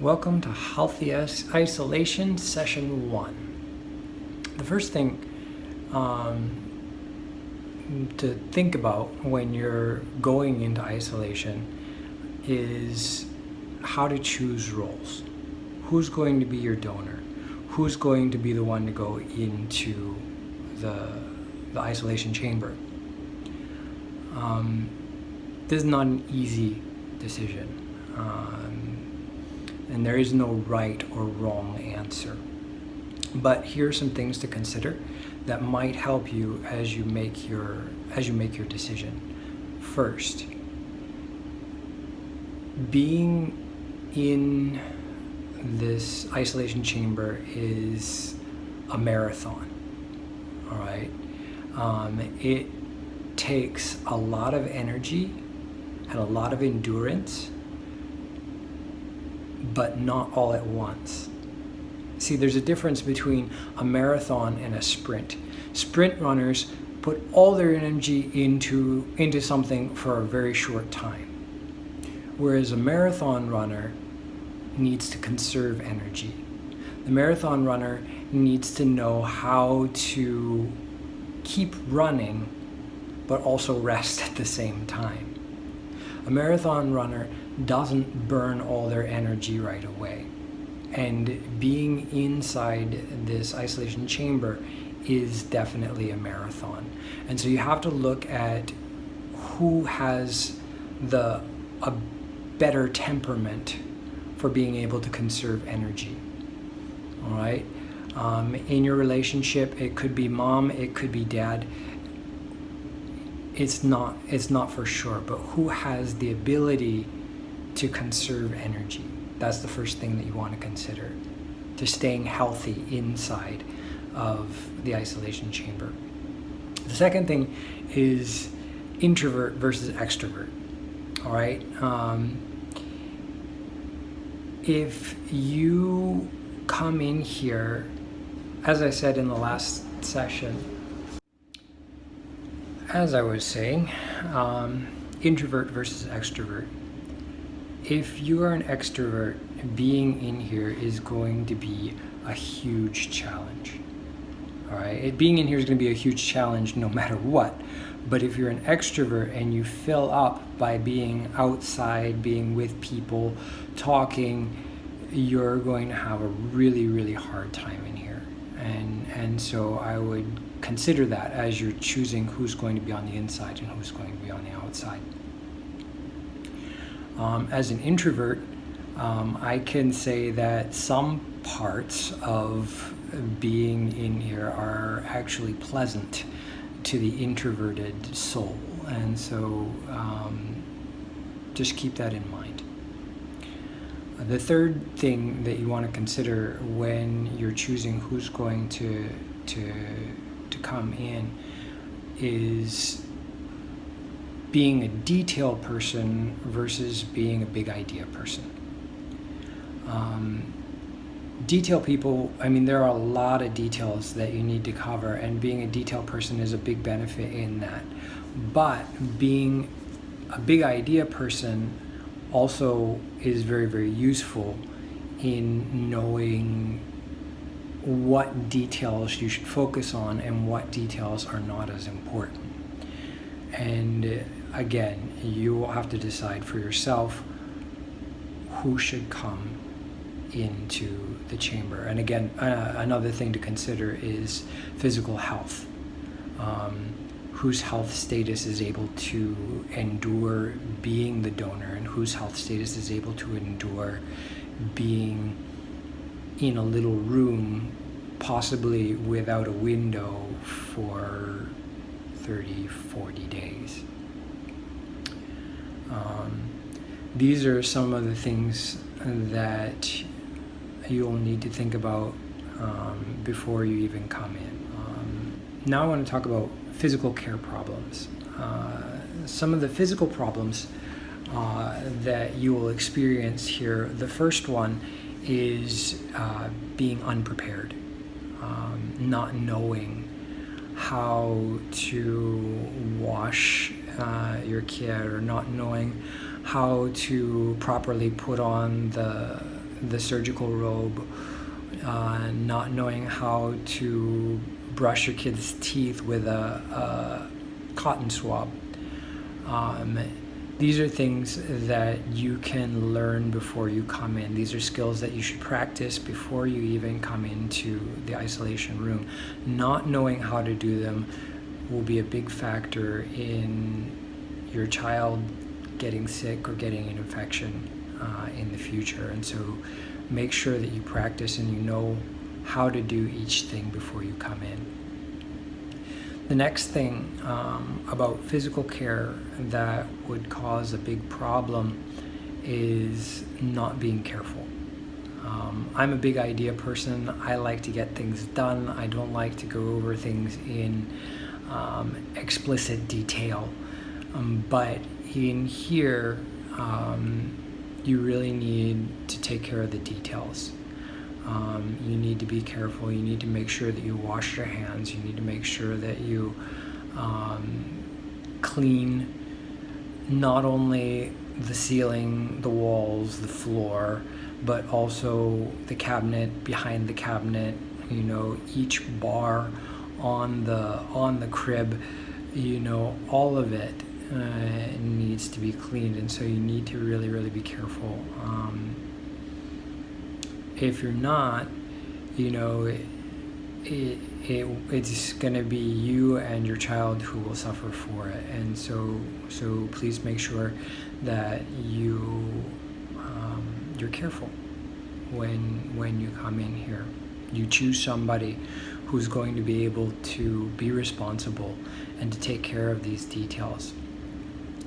Welcome to Healthy Isolation Session 1. The first thing to think about when you're going into isolation is how to choose roles. Who's going to be your donor? Who's going to be the one to go into the isolation chamber? This is not an easy decision. And there is no right or wrong answer. But here are some things to consider that might help you as you make your decision. First, being in this isolation chamber is a marathon. All right, it takes a lot of energy and a lot of endurance, but not all at once. See, there's a difference between a marathon and a sprint. Sprint runners put all their energy into something for a very short time, whereas a marathon runner needs to conserve energy. The marathon runner needs to know how to keep running, but also rest at the same time. A marathon runner doesn't burn all their energy right away. And being inside this isolation chamber is definitely a marathon. And so you have to look at who has a better temperament for being able to conserve energy. All right? In your relationship, it could be mom, it could be dad. It's not for sure, but who has the ability to conserve energy? That's the first thing that you want to consider to staying healthy inside of the isolation chamber. The second thing is introvert versus extrovert. All right. If you come in here, as I said in the last session, as I was saying, introvert versus extrovert. If you are an extrovert, being in here is going to be a huge challenge. All right, being in here is going to be a huge challenge no matter what. But if you're an extrovert and you fill up by being outside, being with people, talking, you're going to have a really, really hard time in here. And so I would consider that as you're choosing who's going to be on the inside and who's going to be on the outside. As an introvert, I can say that some parts of being in here are actually pleasant to the introverted soul. And so just keep that in mind. The third thing that you want to consider when you're choosing who's going to come in is being a detail person versus being a big idea person. Detail people, there are a lot of details that you need to cover, and being a detail person is a big benefit in that. But being a big idea person also is very, very useful in knowing what details you should focus on and what details are not as important. And again, you will have to decide for yourself who should come into the chamber. And again, another thing to consider is physical health. Whose health status is able to endure being the donor, and whose health status is able to endure being in a little room, possibly without a window, for 30, 40 days. These are some of the things that you'll need to think about before you even come in. Now I want to talk about physical care problems. Some of the physical problems that you will experience here. The first one is being unprepared, not knowing how to wash your kid, or not knowing how to properly put on the the surgical robe, not knowing how to brush your kid's teeth with a cotton swab. These are things that you can learn before you come in. These are skills that you should practice before you even come into the isolation room. Not knowing how to do them will be a big factor in your child getting sick or getting an infection in the future. And so make sure that you practice and you know how to do each thing before you come in. The next thing about physical care that would cause a big problem is not being careful. I'm a big idea person. I like to get things done. I don't like to go over things in explicit detail. But in here, you really need to take care of the details. You need to be careful. You need to make sure that you wash your hands. You need to make sure that you clean not only the ceiling, the walls, the floor, but also the cabinet, behind the cabinet, each bar on the crib, all of it needs to be cleaned. And so you need to really, really be careful. If you're not, it's going to be you and your child who will suffer for it. And so please make sure that you're careful when you come in here. You choose somebody who's going to be able to be responsible and to take care of these details.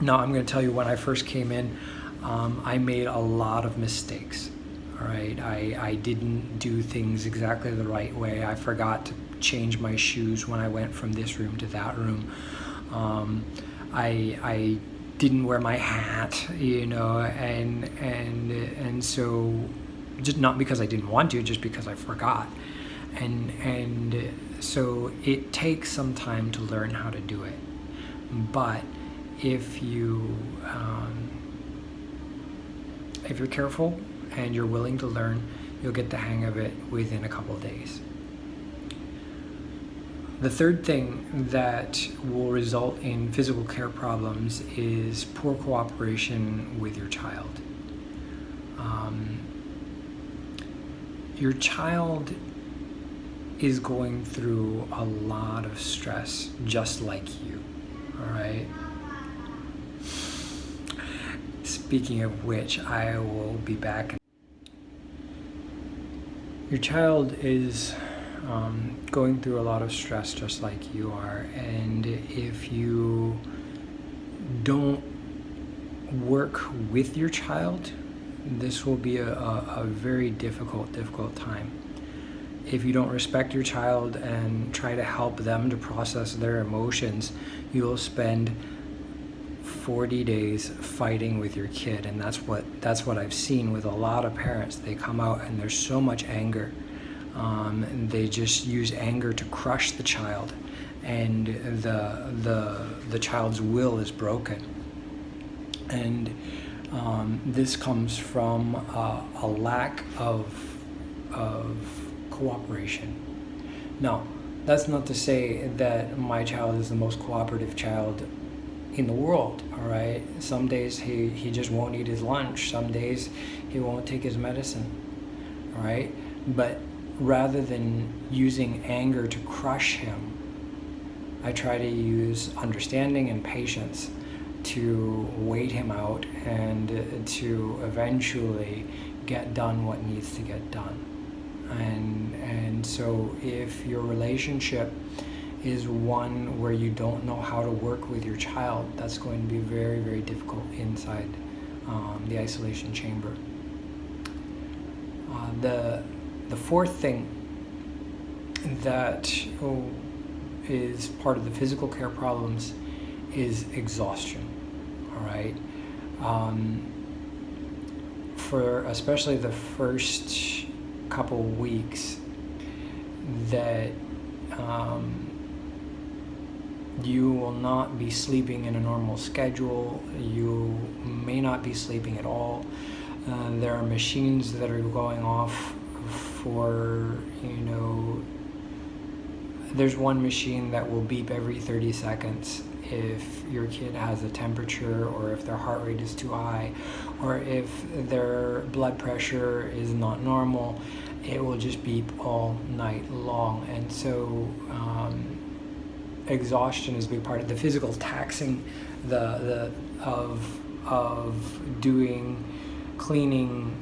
Now, I'm going to tell you, when I first came in, I made a lot of mistakes. All right, I didn't do things exactly the right way. I forgot to change my shoes when I went from this room to that room. I didn't wear my hat, and so, just not because I didn't want to, just because I forgot. And so it takes some time to learn how to do it. But if you're careful and you're willing to learn, you'll get the hang of it within a couple of days. The third thing that will result in physical care problems is poor cooperation with your child. Your child is going through a lot of stress, just like you, all right? Speaking of which, I will be back. Your child is going through a lot of stress just like you are, and if you don't work with your child, this will be a very difficult time. If you don't respect your child and try to help them to process their emotions, you'll spend 40 days fighting with your kid. And that's what I've seen with a lot of parents. They come out and there's so much anger. And they just use anger to crush the child, and the child's will is broken. And this comes from a lack of cooperation. Now, that's not to say that my child is the most cooperative child in the world, all right? Some days he just won't eat his lunch. Some days he won't take his medicine, all right? But rather than using anger to crush him, I try to use understanding and patience to wait him out and to eventually get done what needs to get done. And so if your relationship is one where you don't know how to work with your child, that's going to be very, very difficult inside the isolation chamber. The fourth thing that is part of the physical care problems is exhaustion, all right? For especially the first couple weeks, that you will not be sleeping in a normal schedule. You may not be sleeping at all. There are machines that are going off for, there's one machine that will beep every 30 seconds if your kid has a temperature, or if their heart rate is too high, or if their blood pressure is not normal. It will just beep all night long. And so exhaustion is a big part of the physical taxing of doing cleaning,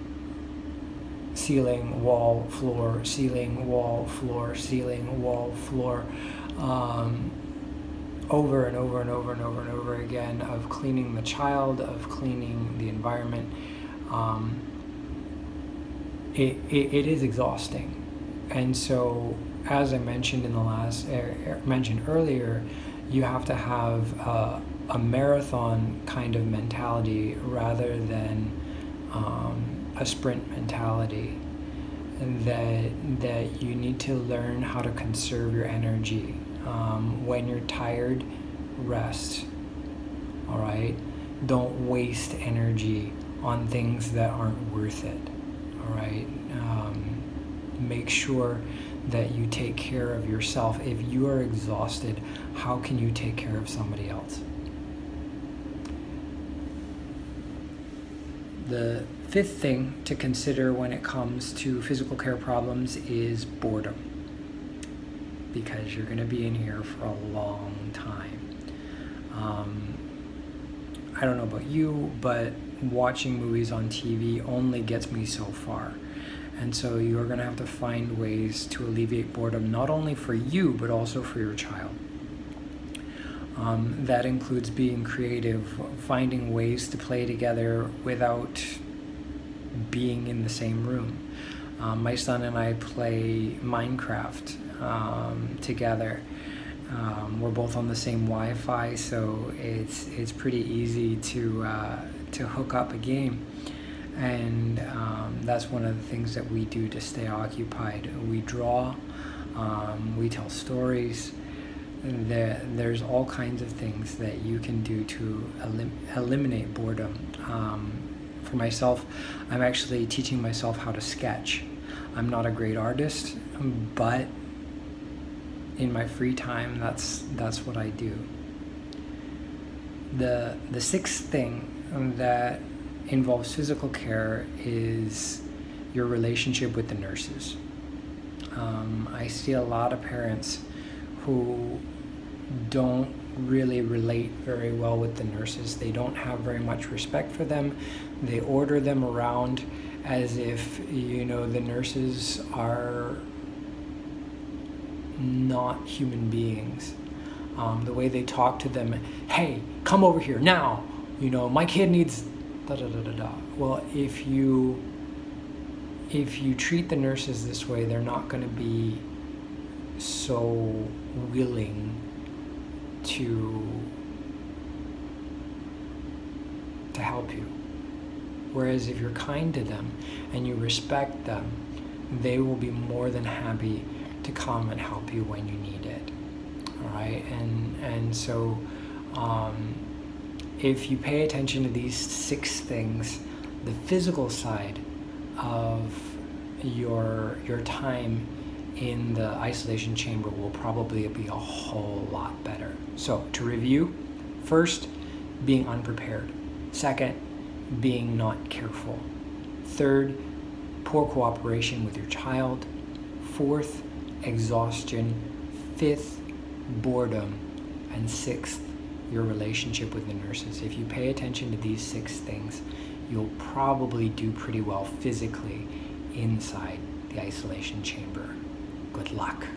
ceiling, wall, floor, ceiling, wall, floor, ceiling, wall, floor, over and over and over and over and over again, of cleaning the child, of cleaning the environment. It is exhausting. And so, as I mentioned mentioned earlier, you have to have a marathon kind of mentality rather than a sprint mentality. That you need to learn how to conserve your energy. When you're tired, rest. All right? Don't waste energy on things that aren't worth it. All right? Make sure that you take care of yourself. If you are exhausted, how can you take care of somebody else? The fifth thing to consider when it comes to physical care problems is boredom, because you're going to be in here for a long time. I don't know about you, but watching movies on TV only gets me so far. And so you're going to have to find ways to alleviate boredom, not only for you, but also for your child. That includes being creative, finding ways to play together without being in the same room. My son and I play Minecraft together. We're both on the same Wi-Fi, so it's pretty easy to hook up a game. And that's one of the things that we do to stay occupied. We draw, we tell stories. There's all kinds of things that you can do to eliminate boredom. For myself, I'm actually teaching myself how to sketch. I'm not a great artist, but in my free time, that's what I do. The sixth thing that involves physical care is your relationship with the nurses. I see a lot of parents who don't really relate very well with the nurses. They don't have very much respect for them. They order them around as if, the nurses are not human beings. The way they talk to them, hey, come over here now, my kid needs da da da da da. Well, if you treat the nurses this way, they're not going to be so willing to help you. Whereas if you're kind to them and you respect them, they will be more than happy to come and help you when you need it. All right, and so if you pay attention to these 6 things, the physical side of your time in the isolation chamber will probably be a whole lot better. So to review, first, being unprepared. Second, being not careful. Third, poor cooperation with your child. Fourth, exhaustion. Fifth, boredom. And sixth, your relationship with the nurses. If you pay attention to these 6 things, you'll probably do pretty well physically inside the isolation chamber. Good luck.